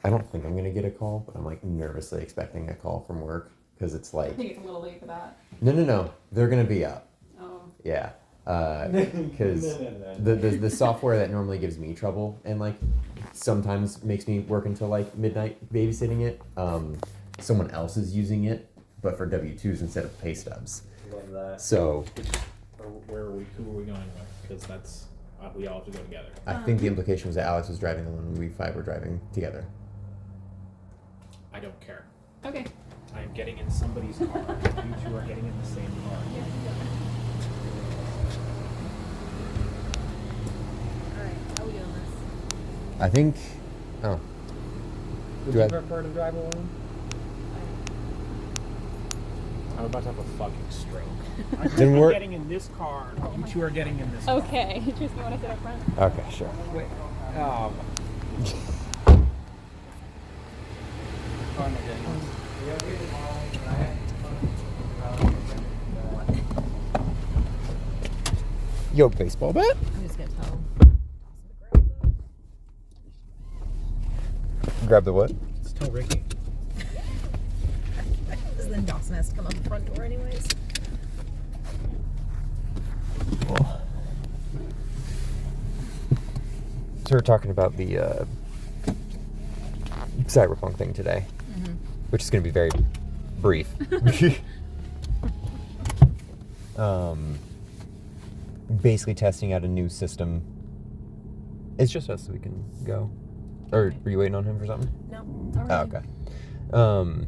I don't think I'm gonna get a call, but I'm like nervously expecting a call from work because it's like. I think it's a little late for that. No. They're gonna be up. Oh. Yeah. Because the software that normally gives me trouble and like sometimes makes me work until like midnight babysitting it. Someone else is using it, but for W-2s instead of pay stubs. Love that. So. Who are we going with? Because that's we all have to go together. I think the implication was that Alex was driving alone and we five were driving together. I don't care. Okay. I am getting in somebody's car. You two are getting in the same car. Alright, how are we doing this? I think. Oh. Would you prefer to drive alone? I'm about to have a fucking stroke. Then I'm we're getting in this car. You two are getting in this car. Okay. Tristan, you want to sit up front? okay, sure. Wait. Yo, baseball bat? I'm just gonna tell him. Grab the what? Let's tell Ricky. Because then Dawson has to come out the front door anyways. So we're talking about the cyberpunk thing today, which is going to be very brief. Basically testing out a new system. It's just us so we can go. Or were you waiting on him for something? No, it's alright. Oh, okay.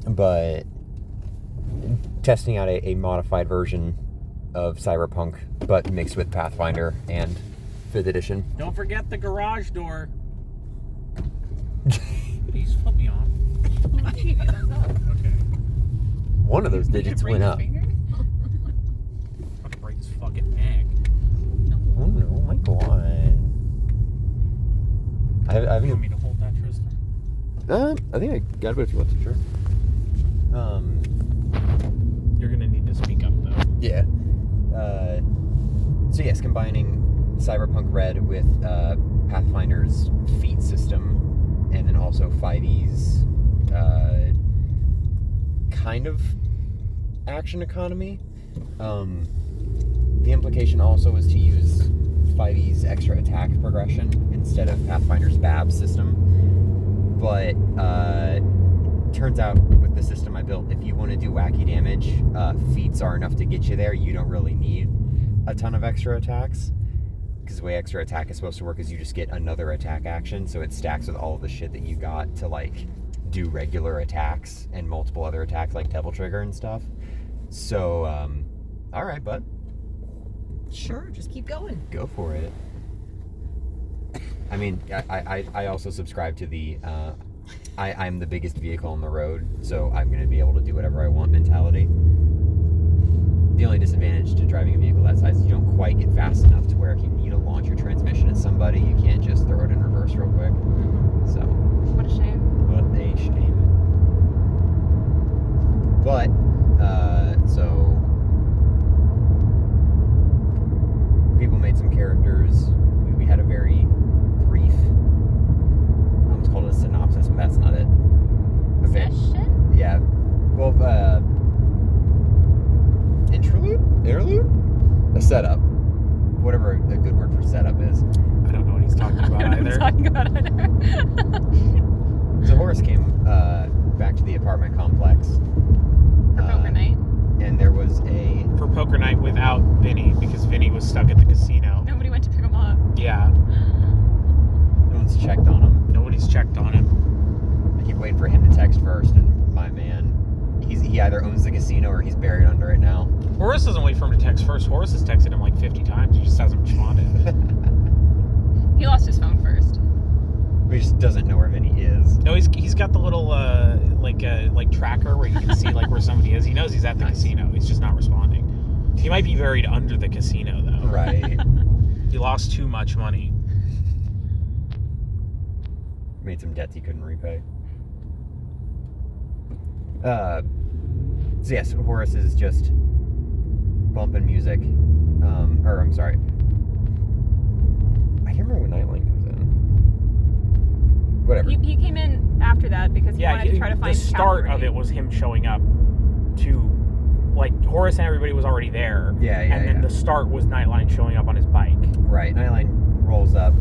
But testing out a modified version of Cyberpunk, but mixed with Pathfinder and 5th edition. Don't forget the garage door. Please flip me off. Okay. One of those digits went up. Fucking break his fucking neck. Oh no, my god. I You haven't. want me to hold that, Tristan? I think I got it if you want to, sure. You're gonna need to speak up though. Yeah. So yes, combining Cyberpunk Red with Pathfinder's feat system, and then also 5e's kind of action economy. The implication also is to use 5e's extra attack progression instead of Pathfinder's BAB system. But turns out with the system I built, if you want to do wacky damage, feats are enough to get you there. You don't really need a ton of extra attacks. Because the way extra attack is supposed to work is you just get another attack action, so it stacks with all of the shit that you got to like do regular attacks and multiple other attacks like Devil Trigger and stuff. So, alright, bud. Sure, just keep going. Go for it. I mean, I also subscribe to the I'm the biggest vehicle on the road, so I'm going to be able to do whatever I want mentality. The only disadvantage to driving a vehicle that size is you don't quite get fast enough to where if you need to launch your transmission at somebody, you can't just throw it in reverse real quick. So, What a shame. what a shame. But, so, people made some characters. We had a very brief, I almost called it a synopsis, but that's not it. Okay. Session? Yeah. Well, interlude? A setup. Whatever a good word for setup is. I don't know what he's talking about I don't know what he's either. talking about either. So Horace came back to the apartment complex. For poker night. And there was a... For poker night without Vinny, because Vinny was stuck at the casino. Nobody went to pick him up. Yeah. No one's checked on him. Nobody's checked on him. I keep waiting for him to text first, and my man, he either owns the casino or he's buried under it now. Horace doesn't wait for him to text first. Horace has texted him like 50 times. He just hasn't responded. He lost his phone first. He just doesn't know where Vinny is. No, he's got the little like tracker where you can see like where somebody is. He knows he's at the casino. He's just not responding. He might be buried under the casino though. Right. He lost too much money. Made some debts he couldn't repay. So yes, Horace is just bumping music. I'm sorry. I can't remember when Nightline comes in. whatever. He came in after that because he wanted to try to find the start cavalry. of it was him showing up to, like, Horace and everybody was already there. And then the start was Nightline showing up on his bike. Right. Nightline rolls up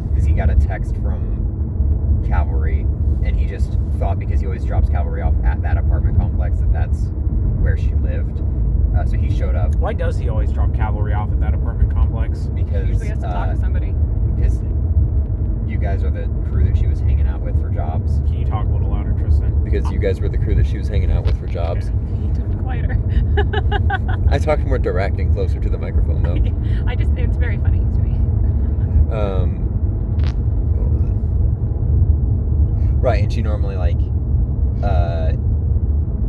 because he got a text from Cavalry, and he just thought because he always drops Cavalry off at that apartment complex that's where she lived. So he showed up. Why does he always drop Cavalry off at that apartment complex? Because He usually has to talk to somebody. Because you guys are the crew that she was hanging out with for jobs. Can you talk a little louder, Tristan? Because you guys were the crew that she was hanging out with for jobs. He took it quieter. I talked more direct and closer to the microphone, though. It's very funny to me. What was it? Right, and she normally, like,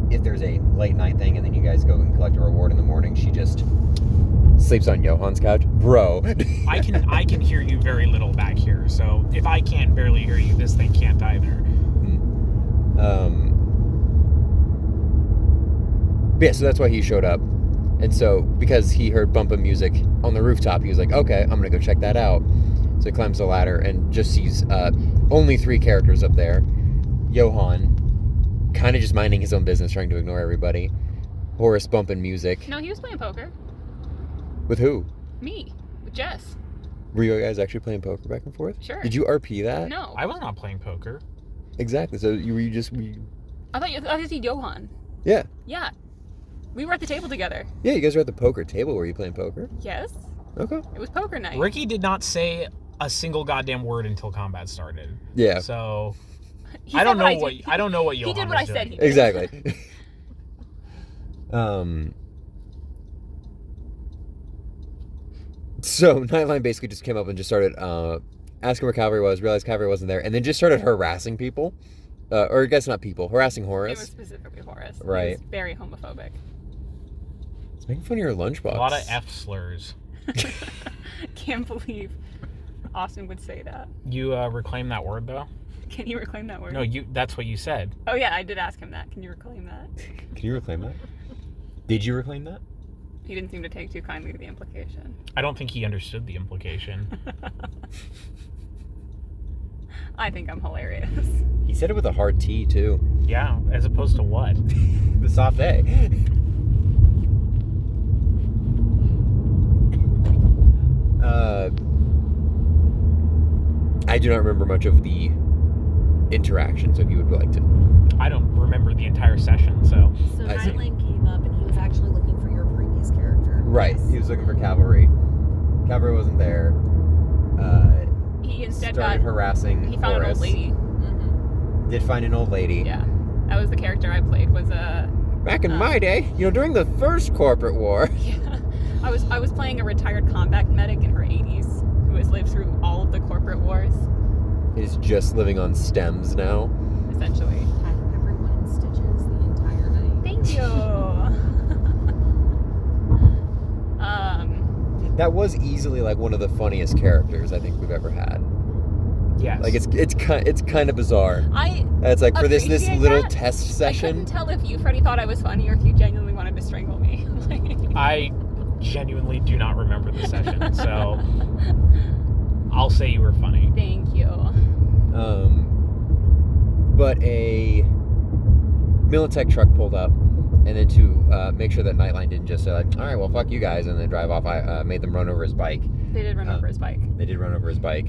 if there's a late night thing and then you guys go and collect a reward in the morning, she just sleeps on Johan's couch. Bro. I can hear you very little back here, so if I can't barely hear you, this thing can't either. But yeah, so that's why he showed up. And so, because he heard bumping music on the rooftop, he was like, okay, I'm gonna go check that out. So he climbs the ladder and just sees only 3 characters up there. Johan, kind of just minding his own business, trying to ignore everybody. Horace bumping music. No, he was playing poker. With who? Me. With Jess. Were you guys actually playing poker back and forth? Sure. Did you RP that? No. I was not playing poker. Exactly. So you I thought you said Johan. Yeah. Yeah. We were at the table together. Yeah, you guys were at the poker table. Were you playing poker? Yes. Okay. It was poker night. Ricky did not say a single goddamn word until combat started. Yeah. So He I don't said know did. what I don't know what He Johan did what I was said doing. he did. Exactly. So Nightline basically just came up and just started asking where Cavalry was, realized Cavalry wasn't there, and then just started harassing people. Or I guess not people, harassing It was Horace. specifically Horace. Right. He was very homophobic. It's making fun of your lunchbox. A lot of F slurs. Can't believe Austin would say that. You reclaim that word though? Can you reclaim that word? No, that's what you said. Oh yeah, I did ask him that. Can you reclaim that? Can you reclaim that? Did you reclaim that? He didn't seem to take too kindly to the implication. I don't think he understood the implication. I think I'm hilarious. He said it with a hard T, too. Yeah, as opposed to what? The soft A. I do not remember much of the interaction, so if you would like to. I don't remember the entire session, so. So I see. Nightline came up and he was actually looking for your previous character. Right. He was looking for Cavalry. Cavalry wasn't there. He instead Started harassing he found an old Horace. lady. Mm-hmm. Did find an old lady. Yeah. That was the character I played, was Back in my day, during the first corporate war. yeah. I was playing a retired combat medic in her 80s who has lived through all of the corporate wars, Is just living on stems now. essentially. Had everyone in stitches the entire night. Thank you. That was easily like one of the funniest characters I think we've ever had. Yes. Like it's kind of bizarre. It's like for this appreciate little that. test I session. couldn't tell if you, Freddie, thought I was funny or if you genuinely wanted to strangle me. I genuinely do not remember the session, so I'll say you were funny. Thank you. But a Militech truck pulled up, and then to make sure that Nightline didn't just say like, all right, well fuck you guys, and then drive off, I made them run over his bike. They did run over his bike. They did run over his bike.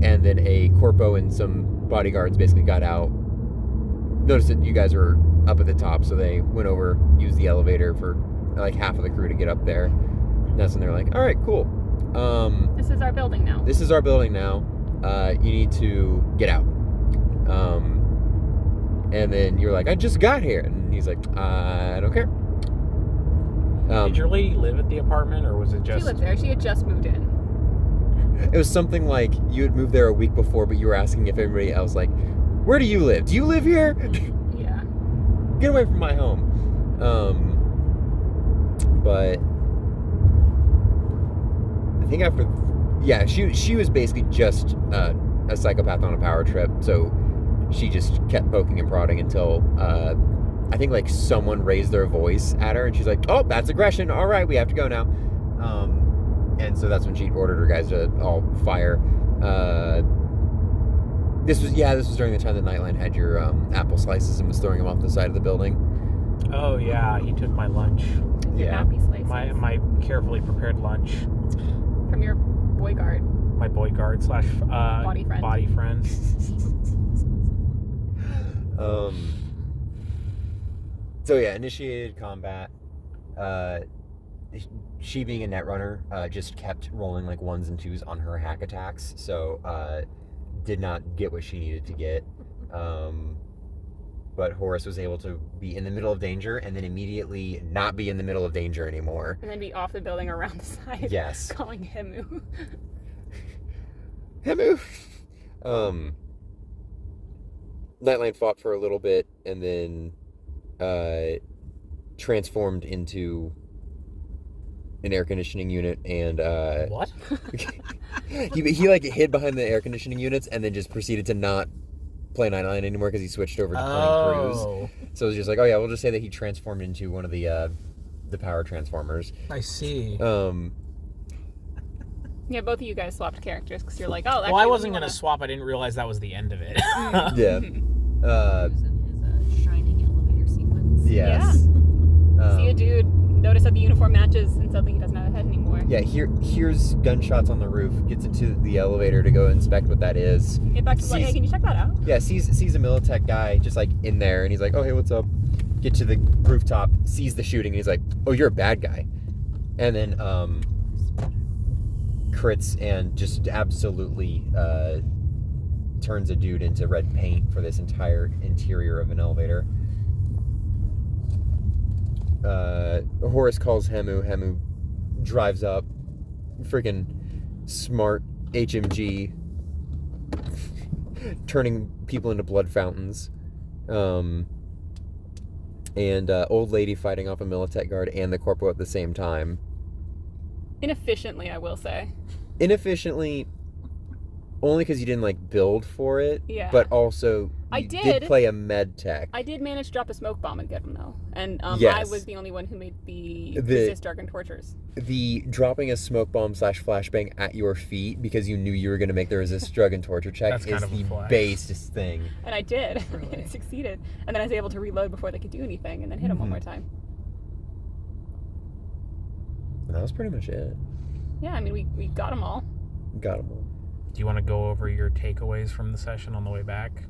And then a corpo and some bodyguards basically got out, noticed that you guys were up at the top, so they went over, used the elevator for like half of the crew to get up there. And that's when they're like, all right, cool. This is our building now. This is our building now. You need to get out. And then you're like, I just got here. And he's like, I don't care. Did your lady live at the apartment, or was it just... She lived there. She had just moved in. It was something like you had moved there a week before, but you were asking if everybody else, like, where do you live? Do you live here? Yeah. Get away from my home. But I think after, yeah, she was basically just a psychopath on a power trip, so she just kept poking and prodding until I think like someone raised their voice at her, and she's like, oh, that's aggression. All right, we have to go now. And so that's when she ordered her guys to all fire. This was during the time that Nightline had your apple slices and was throwing them off the side of the building. Oh yeah, he took my lunch. Your happy slices. My carefully prepared lunch. From your boy guard. My boy guard / Body friend. Body friend. So yeah, initiated combat. She being a net runner, just kept rolling like 1s and 2s on her hack attacks, so did not get what she needed to get. But Horace was able to be in the middle of danger and then immediately not be in the middle of danger anymore. And then be off the building around the side. Yes. Calling Hemu. Hemu! Nightline fought for a little bit and then transformed into an air conditioning unit and What? he like hid behind the air conditioning units and then just proceeded to not play Nightline anymore because he switched over to playing Cruise. So it was just like, oh yeah, we'll just say that he transformed into one of the power transformers. I see. Yeah, both of you guys swapped characters because you're like, oh, Well, I wasn't gonna swap. I didn't realize that was the end of it. Yeah. He was in his shining elevator sequence. Yes. See a dude, notice that the uniform matches, and suddenly he doesn't have a head anymore. Yeah, here's gunshots on the roof, gets into the elevator to go inspect what that is. Get back to like, hey, can you check that out? Yeah, sees a Militech guy just like in there, and he's like, oh, hey, what's up? Get to the rooftop, sees the shooting, and he's like, oh, you're a bad guy. And then crits and just absolutely turns a dude into red paint for this entire interior of an elevator. Horace calls Hemu. Hemu drives up. Freaking smart HMG. Turning people into blood fountains. And old lady fighting off a Militech guard and the corporal at the same time. Inefficiently, I will say. Inefficiently, only because you didn't like build for it. Yeah. But also, I you did play a med tech. I did manage to drop a smoke bomb and get him though, and I Yes. was the only one who made the resist Dragon tortures. The dropping a smoke bomb / flashbang at your feet because you knew you were going to make the resist drug and torture check That's is kind of a the flex. basest thing. And I did. Really? It succeeded. And then I was able to reload before they could do anything, and then hit him one more time. And that was pretty much it. Yeah, I mean, we got them all. Got them all. Do you want to go over your takeaways from the session on the way back?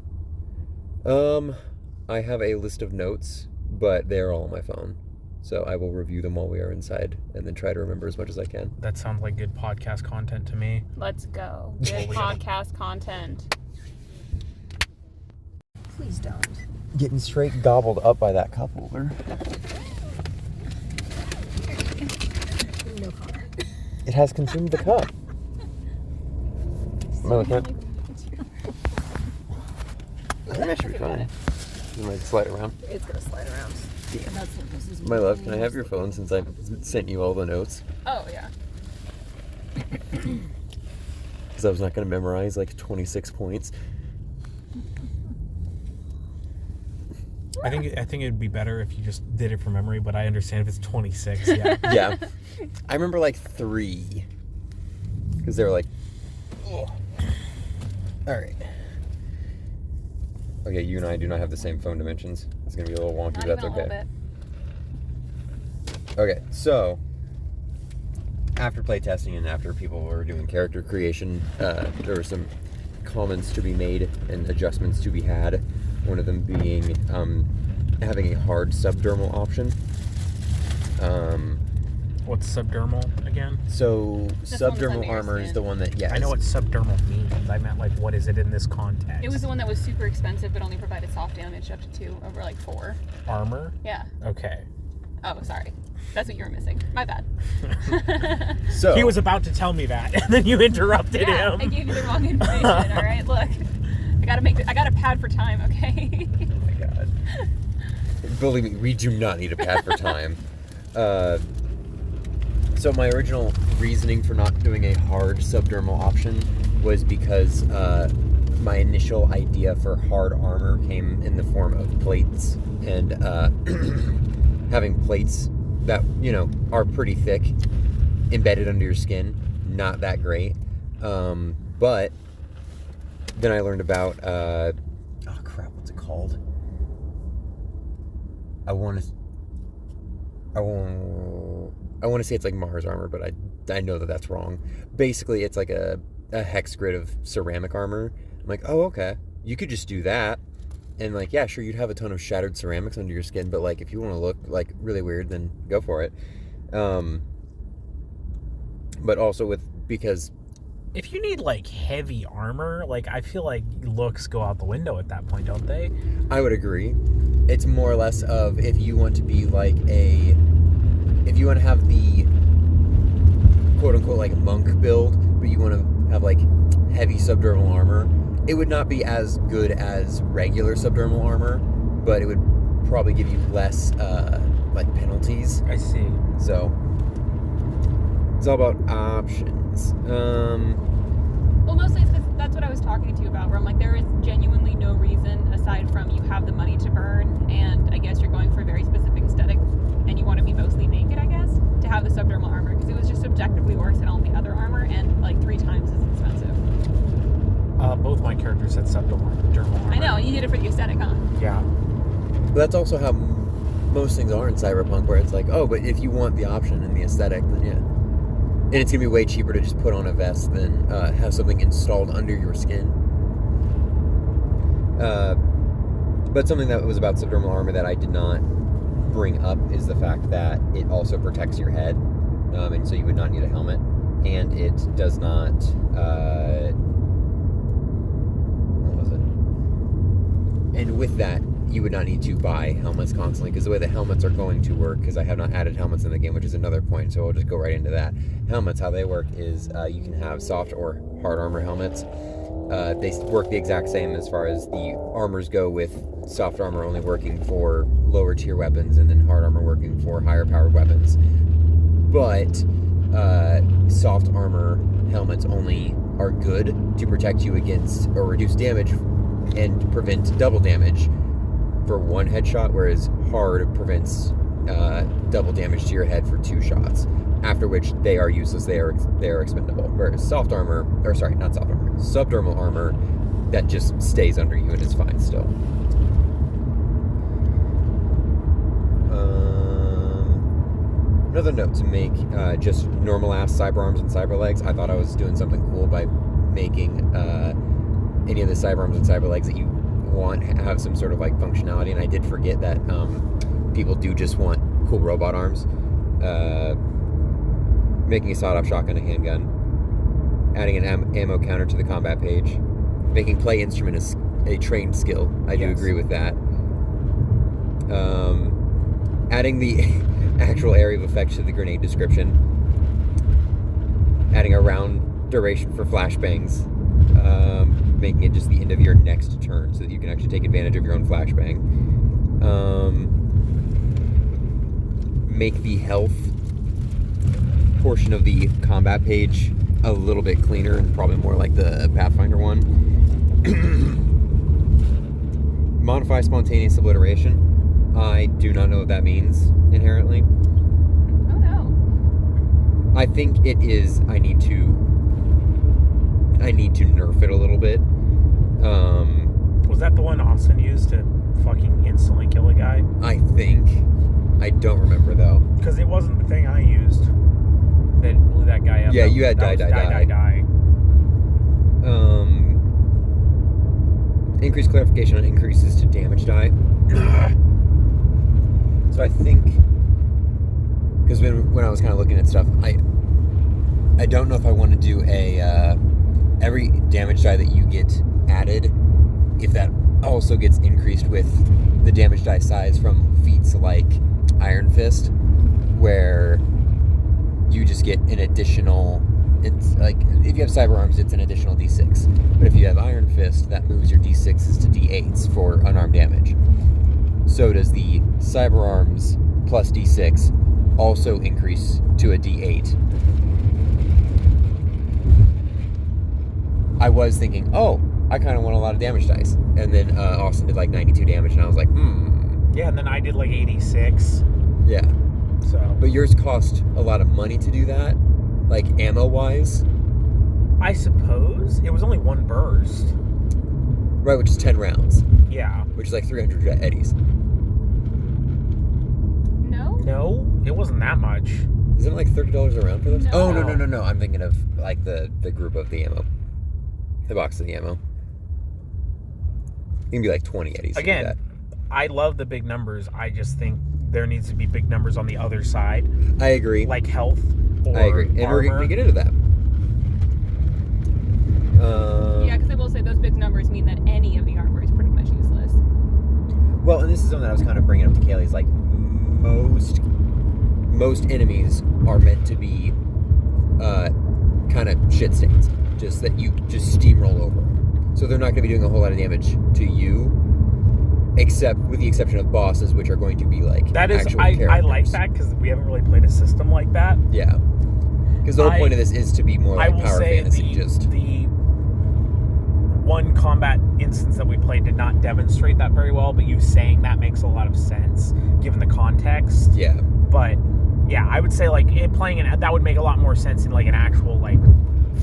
I have a list of notes, but they're all on my phone. So I will review them while we are inside and then try to remember as much as I can. That sounds like good podcast content to me. Let's go. Good podcast content. Please don't. Getting straight gobbled up by that cup holder. No comment. It has consumed the cup. Am I looking at? I think that should be fine. It might slide around. It's gonna slide around. Yeah. And that's what this is. My love, can I have your phone since I sent you all the notes? Oh, yeah. Because I was not going to memorize like 26 points. I think it'd be better if you just did it from memory, but I understand if it's 26. Yeah. Yeah. I remember like 3. Because they were like, oh. Alright. Okay, you and I do not have the same phone dimensions. It's going to be a little wonky, Not but that's even a little okay. bit. Okay, so after playtesting and after people were doing character creation, there were some comments to be made and adjustments to be had. One of them being having a hard subdermal option. What's subdermal again? So That's the one that's subdermal under your armor is skin. the one that, yes. I know what subdermal means. I meant like, what is it in this context? It was the one that was super expensive, but only provided soft damage up to 2 over like 4. Armor? Yeah. Okay. Oh, sorry. That's what you were missing. My bad. So He was about to tell me that, and then you interrupted Yeah, him. I gave you the wrong information. All right, look. I got a pad for time, okay? Oh my god. Believe me, we do not need a pad for time. So my original reasoning for not doing a hard subdermal option was because my initial idea for hard armor came in the form of plates, and having plates that, you know, are pretty thick embedded under your skin, not that great. But then I learned about oh crap, what's it called? I want to say it's like Mars armor, but I know that that's wrong. Basically, it's like a hex grid of ceramic armor. I'm like, oh, okay. You could just do that. And like, yeah, sure, you'd have a ton of shattered ceramics under your skin, but like, if you want to look like really weird, then go for it. But also because if you need like heavy armor, like I feel like looks go out the window at that point, don't they? I would agree. It's more or less of if you want to be like if you want to have the quote unquote like monk build, but you want to have like heavy subdermal armor, it would not be as good as regular subdermal armor, but it would probably give you less like penalties. I see. So it's all about options. Well, mostly it's because that's what I was talking to you about, where I'm like, there is genuinely no reason aside from you have the money to burn, and I guess you're going for a very specific aesthetic, and you want to be mostly naked, I guess, to have the subdermal armor, because it was just objectively worse than all the other armor, and like 3 times as expensive. Both my characters had subdermal armor. I know, and you did it for the aesthetic, huh? Yeah. But that's also how most things are in Cyberpunk, where it's like, oh, but if you want the option and the aesthetic, then yeah. And it's going to be way cheaper to just put on a vest than have something installed under your skin. But something that was about subdermal armor that I did not bring up is the fact that it also protects your head. And so you would not need a helmet. And it does not... what was it? And with that, you would not need to buy helmets constantly, because the way the helmets are going to work, because I have not added helmets in the game, which is another point, so I'll just go right into that. Helmets, how they work is you can have soft or hard armor helmets. They work the exact same as far as the armors go, with soft armor only working for lower tier weapons and then hard armor working for higher powered weapons. But soft armor helmets only are good to protect you against or reduce damage and prevent double damage for 1 headshot, whereas hard prevents double damage to your head for 2 shots, after which they are useless, they are expendable. Whereas soft armor, or sorry, not soft armor, subdermal armor, that just stays under you and is fine still. Another note to make, just normal ass cyber arms and cyber legs. I thought I was doing something cool by making any of the cyber arms and cyber legs that you want have some sort of like functionality, and I did forget that people do just want cool robot arms. Making a sawed-off shotgun a handgun, adding an ammo counter to the combat page, making play instrument a trained skill. I do agree with that. Adding the actual area of effect to the grenade description, adding a round duration for flashbangs, making it just the end of your next turn so that you can actually take advantage of your own flashbang. Make the health portion of the combat page a little bit cleaner and probably more like the Pathfinder one. Modify spontaneous obliteration. I do not know what that means inherently. Oh no. I think it is. I need to nerf it a little bit. Was that the one Austin used to fucking instantly kill a guy? I think. I don't remember though. Because it wasn't the thing I used that blew that guy up. Yeah, you had die. Increased clarification on increases to damage die. So I think, because when I was kind of looking at stuff, I don't know if I want to do a every damage die that you get added, if that also gets increased with the damage die size from feats like Iron Fist, where you just get an additional, it's like, if you have cyber arms, it's an additional d6. But if you have Iron Fist, that moves your d6s to d8s for unarmed damage. So does the cyber arms plus d6 also increase to a d8. I was thinking, oh, I kind of want a lot of damage dice. And then Austin did like 92 damage, and I was like, Yeah, and then I did like 86. Yeah. So. But yours cost a lot of money to do that, like ammo-wise. I suppose it was only one burst. Right, which is 10 rounds, Yeah. which is like 300 eddies. No? No, it wasn't that much. Isn't it like $30 a round for those? No. Oh, no. I'm thinking of like the group of the ammo. The box of the ammo. It can be like 20 eddies. to do Again, that. I love the big numbers. I just think there needs to be big numbers on the other side, I agree. like health or I agree. And we're armor. going to get into that. Yeah, because I will say those big numbers mean that any of the armor is pretty much useless. Well, and this is something that I was kind of bringing up to Kaylee's, like, most enemies are meant to be kind of shit stains. Just that you just steamroll over them. So they're not going to be doing a whole lot of damage to you, except with the exception of bosses, which are going to be, like, That is, actual I characters. like that because we haven't really played a system like that. Yeah. Because the whole point of this is to be more I like will power say fantasy, the one combat instance that we played did not demonstrate that very well, but you saying that makes a lot of sense given the context. Yeah. But yeah, I would say like playing that would make a lot more sense in like an actual like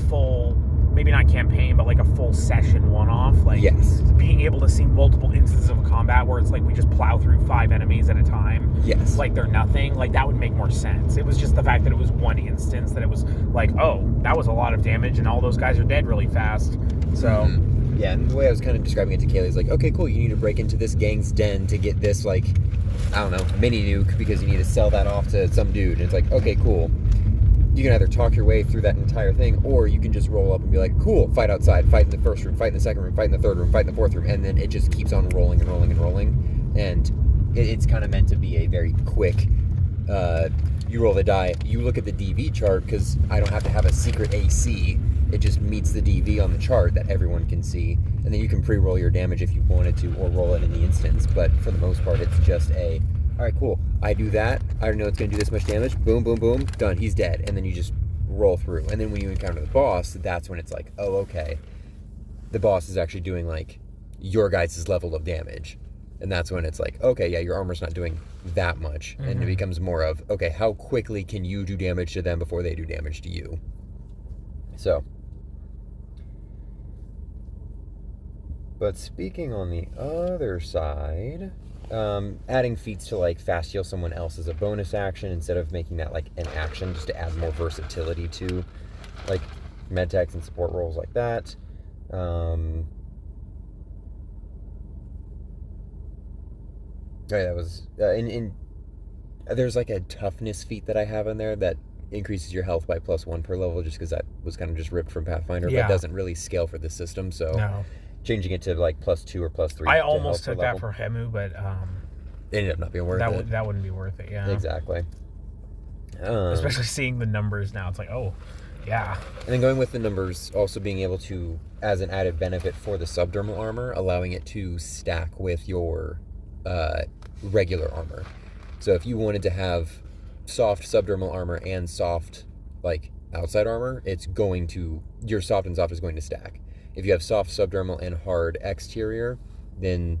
full, maybe not campaign, but like a full session one-off. Like Yes. being able to see multiple instances of combat where it's like we just plow through 5 enemies at a time. Yes. Like they're nothing. Like that would make more sense. It was just the fact that it was one instance that it was like, oh, that was a lot of damage and all those guys are dead really fast. So. Mhm. Yeah, and the way I was kind of describing it to Kaylee is like, okay, cool, you need to break into this gang's den to get this, like, I don't know, mini nuke because you need to sell that off to some dude. And it's like, okay, cool. You can either talk your way through that entire thing, or you can just roll up and be like, cool, fight outside, fight in the first room, fight in the second room, fight in the third room, fight in the fourth room, and then it just keeps on rolling and rolling and rolling. And it's kind of meant to be a very quick, you roll the die, you look at the DV chart, because I don't have to have a secret AC. It just meets the DV on the chart that everyone can see, and then you can pre-roll your damage if you wanted to, or roll it in the instance. But for the most part, it's just all right, cool, I do that, I know it's going to do this much damage, boom, boom, boom, done, he's dead, and then you just roll through. And then when you encounter the boss, that's when it's like, oh, okay, the boss is actually doing, like, your guys' level of damage. And that's when it's like, okay, yeah, your armor's not doing that much, and it becomes more of, okay, how quickly can you do damage to them before they do damage to you? So... But speaking on the other side, adding feats to like fast heal someone else as a bonus action instead of making that like an action, just to add more versatility to like med techs and support roles like that. That was there's like a toughness feat that I have in there that increases your health by +1 per level, just because that was kind of just ripped from Pathfinder, Yeah. but doesn't really scale for the system. So. No. Changing it to like +2 or +3. I almost took that for Hemu, but it ended up not being worth it. That wouldn't be worth it, yeah. Exactly. Especially seeing the numbers now, it's like, oh, yeah. And then going with the numbers, also being able to, as an added benefit for the subdermal armor, allowing it to stack with your regular armor. So if you wanted to have soft subdermal armor and soft like outside armor, it's going to, your soft and soft is going to stack. If you have soft subdermal and hard exterior, then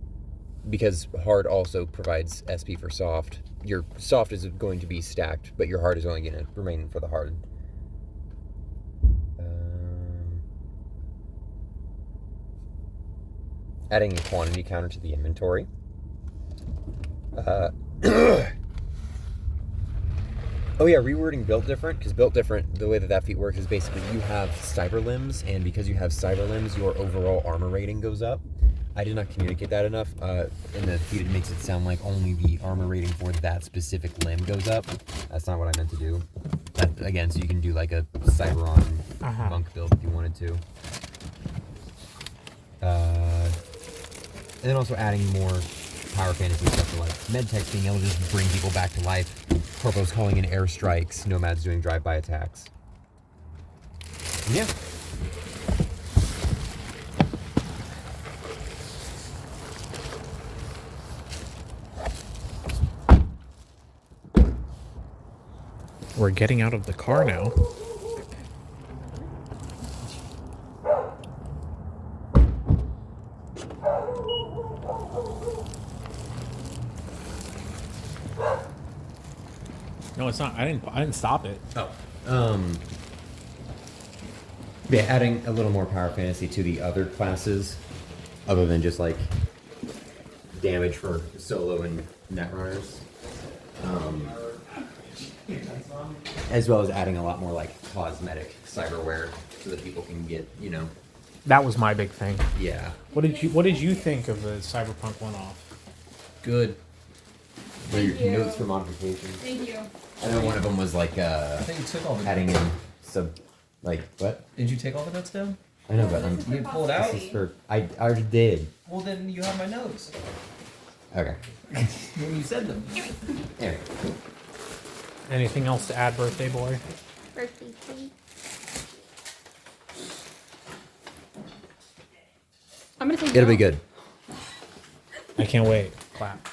because hard also provides SP for soft, your soft is going to be stacked, but your hard is only going to remain for the hard. Adding a quantity counter to the inventory. Oh yeah, rewording Built Different, because Built Different, the way that feat works is basically you have cyber limbs, and because you have cyber limbs, your overall armor rating goes up. I did not communicate that enough. In the feat, it makes it sound like only the armor rating for that specific limb goes up. That's not what I meant to do. That, again, so you can do like a Cyberon monk build if you wanted to. And then also adding more power fantasy stuff to like medtech, being able to just bring people back to life. Corpos calling in airstrikes, nomads doing drive-by attacks. Yeah. We're getting out of the car now. No, it's not. I didn't stop it. Oh. Yeah, adding a little more power fantasy to the other classes, other than just like damage for solo and netrunners. As well as adding a lot more like cosmetic cyberware so that people can get, you know, That was my big thing. yeah. What did you think of the Cyberpunk one-off? Good. Thank you. Notes for modification. Thank you. I know one of them was like I think you took all the adding in like what? Did you take all the notes down? I know, but This is for You pull it out? this is for I already did. Well, then you have my notes. Okay. When you said them. Anyway. Anything else to add, birthday boy? Birthday treat. I'm gonna say It'll be no. good. I can't wait. Clap.